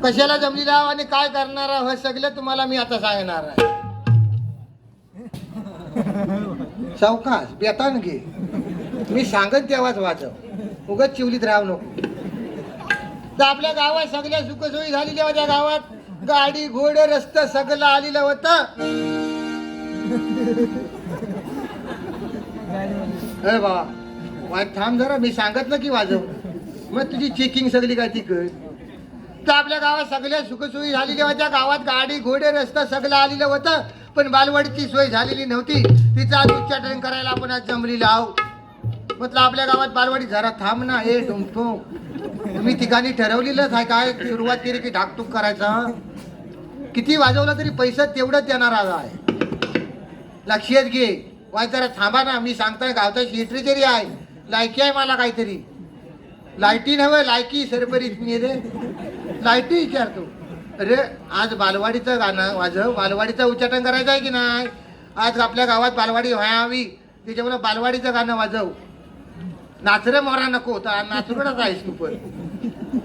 कशाला जमली राव आणि काय करणार हे सगळं तुम्हाला मी आता सांगणार आहे. सावकाश बेतान घे, मी सांगत तेव्हाच वाचव, उगाच चिवलीत राहू नको. तर आपल्या गावात सगळ्या सुखसोयी झालेल्या होत्या. गावात गाडी घोडे रस्ता सगळं आलेलं होतं. अरे बाबा वाट थांब जरा, मी सांगितलं की वाजव. मग तुझी चेकिंग सगळी काय ती कर. तर आपल्या गावात सगळ्या सुखसोयी झालेल्या होत्या. गावात गाडी घोडे रस्ता सगळं आलेलं होतं. पण बालवाडीची सोय झालेली नव्हती. तिचं आज उच्चाटन करायला आपण आज जमली लाव. म्हटलं आपल्या गावात बालवाडी जरा थांब ना. हे तुमतो तुम्ही ठिकाणी ठरवलेलंच आहे काय सुरुवात केली की ढाकटूक करायचा. किती वाजवलं तरी पैसा तेवढंच देणार आहे. लक्षात घे. वाय जरा थांबा ना, मी सांगताय गावचा शेट्री आहे. लायकी आहे मला काहीतरी. लाईटी नव्हे लायकी सरपरीत मी रे लाईटी विचारतो. अरे आज बालवाडीचं गाणं वाजव. बालवाडीचं उच्चाटन करायचं आहे की नाही. आज आपल्या गावात बालवाडी व्हावी त्याच्यामुळे बालवाडीचं गाणं वाजव. नाचरे मोरा नको तर नाचूकडच आहेस तू. पण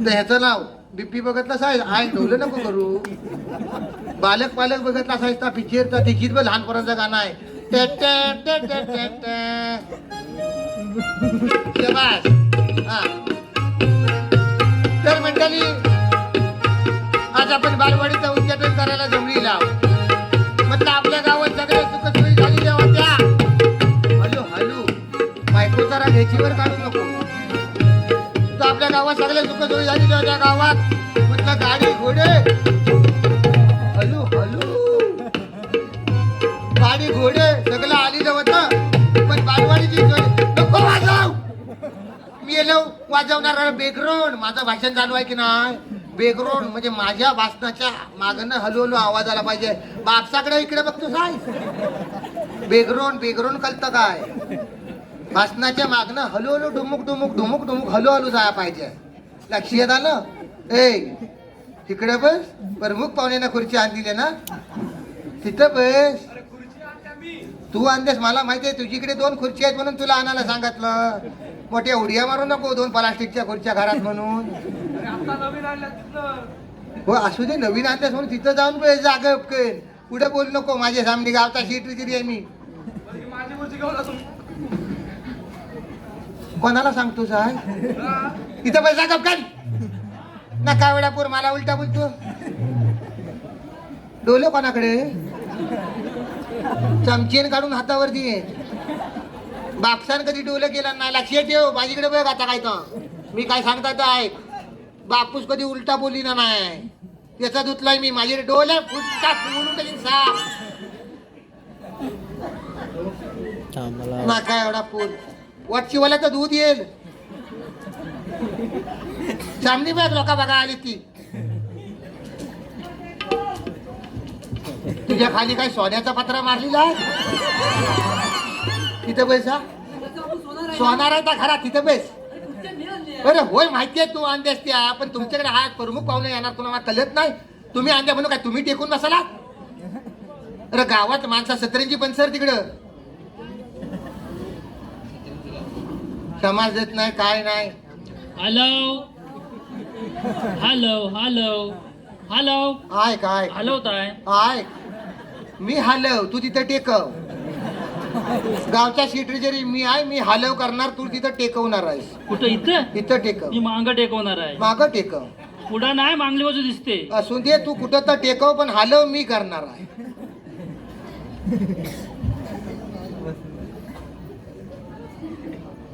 तर ह्याचं नाव बीपी बघतलाच आहे. आय ढोलं नको करू. बालक पालक बघतलाच आहेस तर पिक्चरचा तिकीट पण लहानपणाचं गाणं आहे. हा तर मंडळी आज आपण बालवाडीचं उद्घाटन करायला जमली लाव. म्हटलं आपल्या गावात सगळ्या सुखसोयी झालेल्या होत्या. हॅलो हॅलो बायको जरा घ्यायचीवर काढू नको. तर आपल्या गावात सगळ्या सुखसोयी झालेल्या होत्या. गावात म्हटलं गाडी घोडे हॅलो हॅलो गाडी घोडे सगळं आलेलं होतं. पण बालवाडीची सोय नको वाजव. मी येलो वाजवणार बेग्राऊंड. माझं भाषण चालू आहे की नाही. बेग्राऊंड म्हणजे माझ्या भाषणाच्या मागणं हलू आवाज आला पाहिजे. बापसाकडे इकडे बघतो काय बेग्राऊंड बेग्राऊंड कळतं काय. भाषणाच्या मागणं हलू हलू डुमुक डुमुक डुमुक डुमुक हलू हलू जायला पाहिजे. लक्षात आलं. ए तिकडे बस. प्रमुख पाहुण्यानं खुर्ची आणली ना तिथं बस. तू आणतेस मला माहिती आहे. तुझीकडे 2 खुर्ची आहेत म्हणून तुला आणायला सांगितलं. मोठ्या उड्या मारू नको 2 प्लास्टिकच्या खुर्च्या घरात म्हणून. हो असू दे नवीन आणतेस म्हणून तिथं जाऊन बस जागा उपकेन. पुढे बोलू नको. माझ्या सामने गावचा शेट्री आहे मी. कोणाला सांगतो साहेब तिथं पैसा गपकान नका वेळापूर. मला उलटा बोलतो. डोलं कोणाकडे चमचेन काढून हातावरती आहे. बापसान कधी डोलं केलं नाही. लक्षात ठेव. माझीकडे बघ आता काय तर मी काय सांगता ऐक. बापूस कधी उलटा बोलली ना नाही. त्याचा धुतलाय मी. माझे डोले फुटका फोडून टाकीन साप. नका एवढा पूर वटशिवाल्याचं दूध येईल. सामनी बघ लोका बघा आली ती. तुझ्या खाली काय सोन्याचा पत्रा मारलेला आहे. तिथं बैसा सोनार आहे त्या घरात. तिथं बैस. अरे होय माहिती आहे तू आणतेस त्या. पण तुमच्याकडे हा प्रमुख पाहुणे येणार तुम्हाला कळत नाही. तुम्ही आणत्या म्हणून काय तुम्ही टेकून बसाला. अरे गावात माणसा 17 पंचर तिकडं समाज देत नाही काय नाही. Hello hello hello hello I काय हलवताय. आय मी हलव तू तिथं टेकव. गावच्या शेट्री मी आहे. मी हलव करणार तू तिथं टेकवणार आहेस. कुठं इथं तिथं टेकव. मी मांग टेकवणार आहे. माग टेकव. पुढं नाही मांगली बाजू दिसते. असू दे तू कुठं तर टेकव पण हलव मी करणार आहे.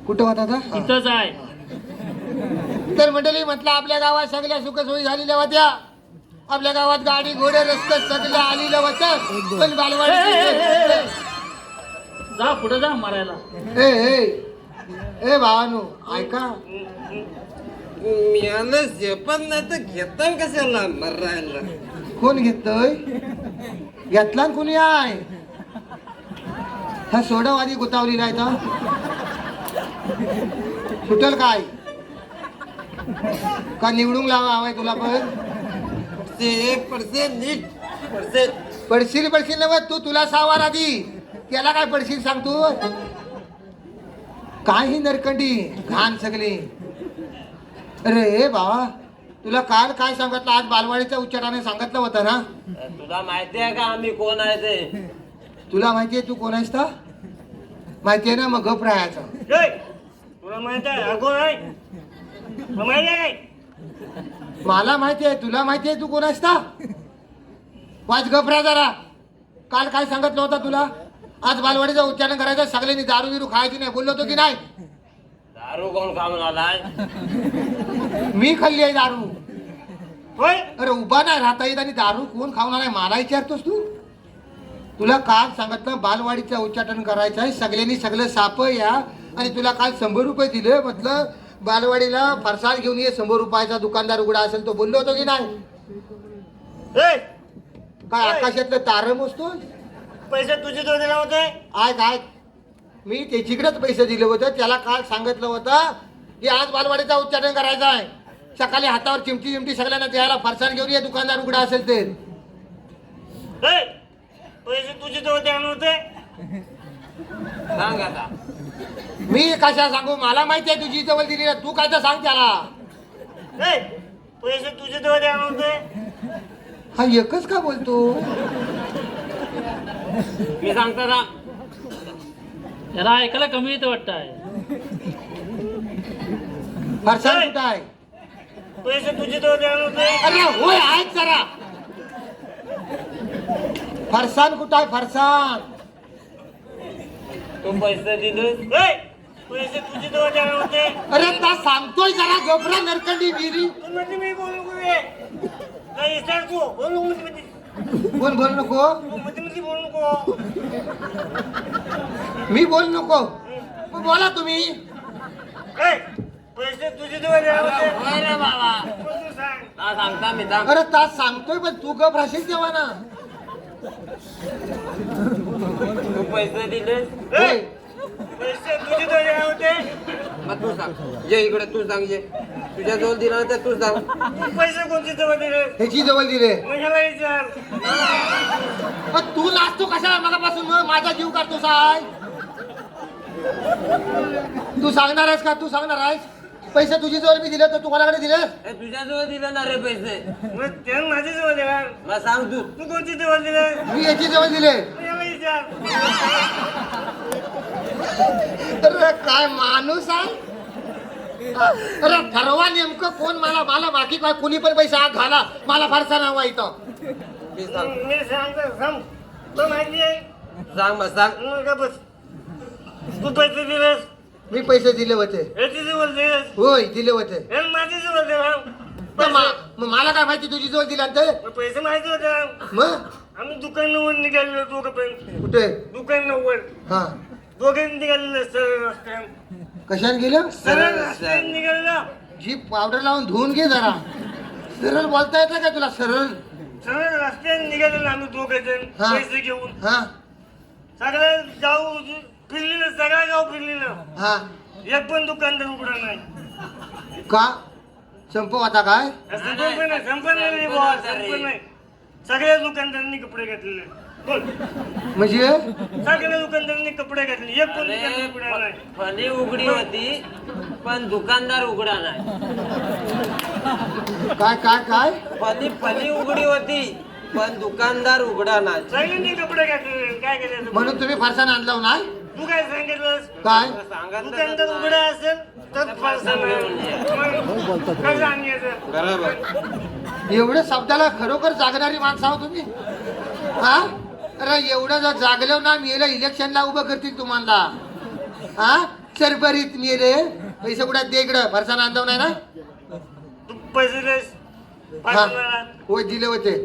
कुठं होता आता इथंच आहे. तर मंडळी म्हटलं आपल्या गावात सगळ्या सुखसोयी झालेल्या होत्या. आपल्या गावात गाडी घोडे रस्ते सगळं आलेलं होतं. पण बालवाडी जा पुढे जा मारायला. ए ए ए भावानो ऐका. म्यानं झेपत नाही तर घेता कशाला मरायला. कोण घेतोय घेतला कोणी आहे. हा सोडावादी गुतावलेला आहे तर सुटेल काय का निवडून लावा हवाय तुला. पण ते 1% नीट पडशील पडशील नव तू. तुला सावार आधी त्याला काय पडशील सांगतो. काय ही नरकंडी घाण सगळी. अरे बाबा तुला काल काय सांगितलं? आज बालवाडीच्या उच्चाराने सांगितलं होतं ना. तुला माहिती आहे का आम्ही कोण आहे ते? तुला माहितीये तू कोण आहेस का? माहितीये ना, मग गप राहायचं. तुला माहिती आहे कोण आहे? माहिती आहे काय? मला माहिती आहे, तुला माहिती आहे तू कोण आहेस का? वाच गप राहा जरा. काल काय सांगितलं होतं तुला? आज बालवाडीचं उच्चारण करायचं, सगळ्यांनी दारू बिरू खायची नाही बोललो होतो की नाही? दारू कोण खाऊन आलाय? मी खाल्ली आहे दारू. होय. अरे उभा नाही राहता येत आणि दारू कोण खाऊन आलाय मला विचारतोस तू? तुला काल सांगितलं बालवाडीचं उच्चाटन करायचं आहे, सगळ्यांनी सगळं साप या. आणि तुला काल 100 रुपये दिले, म्हटलं बालवाडीला फरसाण घेऊन ये, 100 रुपयाचा दुकानदार उघडा असेल तो बोललो होतो की नाही? काय आकाशातलं तारं मोजतो? पैसे तुझे तो दिला होते? काय मी त्याच्याकडेच पैसे दिले होते. त्याला काल सांगितलं होतं की आज बालवाडीचा उच्चाटन करायचं आहे, सकाळी हातावर चिमटी सगळ्यांना द्यायला फरसाण घेऊन ये, दुकानदार उघडा असेल ते. पैसे तुझे तो होते? सांग आता. मी कशा सांगू? मला माहिती आहे तुझी जवळ दिली तू काय तर सांग त्याला. पैसे तुझे तो होते? हा एकच का बोलतो? मी सांगतो ना. याला ऐकायला कमी येतं वाटतं आहे. फरसाण कुठं आहे? पैसे तुझे तो होते? अरे होय ऐक जरा. फरसाण कुठं आहे? फरसाण. तू पैसे दिले? पैसे तुझे तो होते? अरे ता सांगतोय जरा गोबरा नरकंडी विहिरी. म्हणजे मी बोलू नाही तू बोलू कोण बोल नको? बोलू नको. मी बोल नको? मग बोला तुम्ही. पैसे तुझे तो होते? रे बाबा सांगता मी सांग. अरे तास सांगतोय पण तू गप राहशील तेव्हा ना. तू पैसे दिले? होय. पैसे तुझे तो होते? मग तू सांग. जे इकडे तू सांग, जे तुझ्या जवळ दिला तर तू सांग. पैसे कोणते जवळ दिले? ह्याची जवळ दिले. मला विचार. पण तू नाचतो कशाला मगापासून? मग माझा जीव काढतो साय. तू सांगणार आहेस का? तू सांगणार आहेस? पैसे तुझी जवळ मी दिले तर तू कोणाकडे दिले? तुझ्या जवळ दिले ना रे पैसे. मग माझ्या जवळ दिला. मग सांग तू. तू कोणती जवळ दिले? मी याची जवळ दिले. मला विचार. अरे काय माणूस आहे? अरे ठरवा नेमकं कोण. मला बाकी काय कोणी पण पैसा आत घाला, मला फारसा नाव आहे इथं. मी सांगतो सांग. तो माहिती आहे? सांग मग सांग. बस. तू पैसे दिलेस? मी पैसे दिले होते. याची जवळ दिलेस? होय दिले होते. माझी जवळ दिला. तर मग मला काय माहिती तुझी जवळ दिला ते? पैसे माहिती होते. मग आम्ही दुकानावर निघालेलो दोघं पण. कुठे? दुकानावर हा दोघांनी निघालेलं सरळ रस्त्याने. कशाने गेलं? सरळ रस्त्याने निघालेलं. जी पावडर लावून धुवून घे जरा. सरळ बोलता येतं का तुला? सरळ सरळ रस्त्याने निघालेलो आम्ही दोघं जण हा. पैसे घेऊन. हा सगळं गाव फिरलेलं, सगळं गाव फिरलेलं. हा. एक पण दुकानदार उघडा नाही. का संपव आता काय? संपण नाही बुवा, संपण नाही. सगळ्या दुकानदारांनी कपडे घातलेले. बोल. म्हणजे सगळ्या दुकानदारांनी कपडे घातले, एक पण दुकानदार उघडा नाही. फणी उघडी होती पण दुकानदार उघडा नाही. काय काय काय? फणी उघडी होती पण दुकानदार उघडा नाही. सगळ्यांनी कपडे घातलेले. काय करायचं? म्हणून तुम्ही फारसा आणला नाही? तू काय सांगितलंस? काय दुकानदार उघडा असेल तर फारसा नाही. काय सांगायचं? बरोबर. एवढ्या शब्दाला खरोखर जागणारी माणसं आहो तुम्ही. हा अरे एवढं जर जागलं ना मेलं इलेक्शनला उभं करतील तुम्हाला. हा सरबरीत मेले. पैसे कुठे दे इकडं. फरसाण आणलं नाही ना? तू पैसे देस? हा होय दिले होते.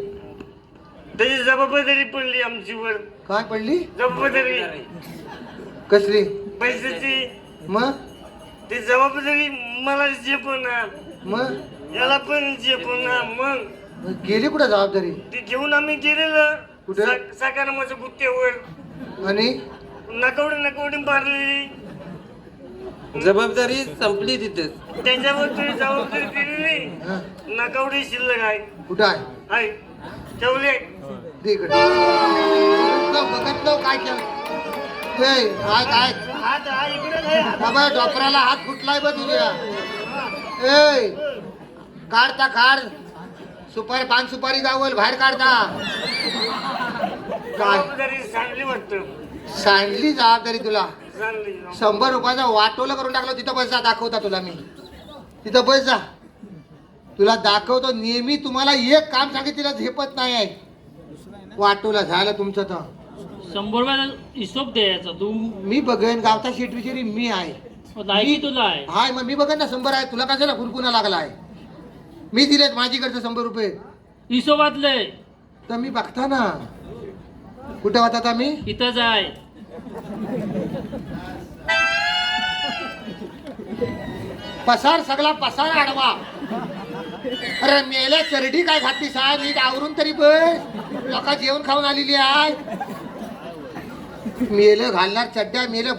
त्याची जबाबदारी पडली आमचीवर. काय पडली? जबाबदारी कसली? पैशाची. मग ती जबाबदारी मला झेपणार, मग याला पण झेपणार. मग गेली कुठं जबाबदारी? ती घेऊन आम्ही गेलेलं कुठे? साकारमाच्या गुत्त्यावर. आणि नकवडी मारली. जबाबदारी संपली तिथेच. त्याच्यावर तरी जबाबदारी दिलेली. हा, नकवडी शिल्लक आहे. कुठं आहे? आहे ठेवले. दे इकडे. बघत जाऊ काय केलं. ए, काय हात हा इकडे नाही. बाबा डॉक्टराला हात फुटलाय बघ तुझ्या. ए काढता काढ पान सुपारी गावल बाहेर काढता काय जबाबदारी सांगली वाटतं सांडली जबाबदारी तुला सांगली 100 रुपयाचा वाटोला करून टाकलं तिथं बस जा दाखवता तुला मी तिथं बस जा तुला दाखवतो नेहमी तुम्हाला एक काम सांगितलं झेपत नाही आहे वाटोला झालं तुमचं तर 100 रुपयाचा हिशोब द्यायचा तू मी बघेन गावता शेट विचारी मी आहे लायकी तुला आहे हाय मग मी बघेन ना 100 आहे तुला कशाला खुरकुना लागला आहे मी दिलेत माझीकडचं 100 रुपये हिशोबातले तर मी बघता ना कुठे होता आता मी इथंच आहे पसार सगळा पसार आडवा अरे मेल्या चरडी काय घातली साहेब नीट आवरून तरी बस लोका जेवण खाऊन आलेली आहे मेलं घालणार चड्ड्या मेलं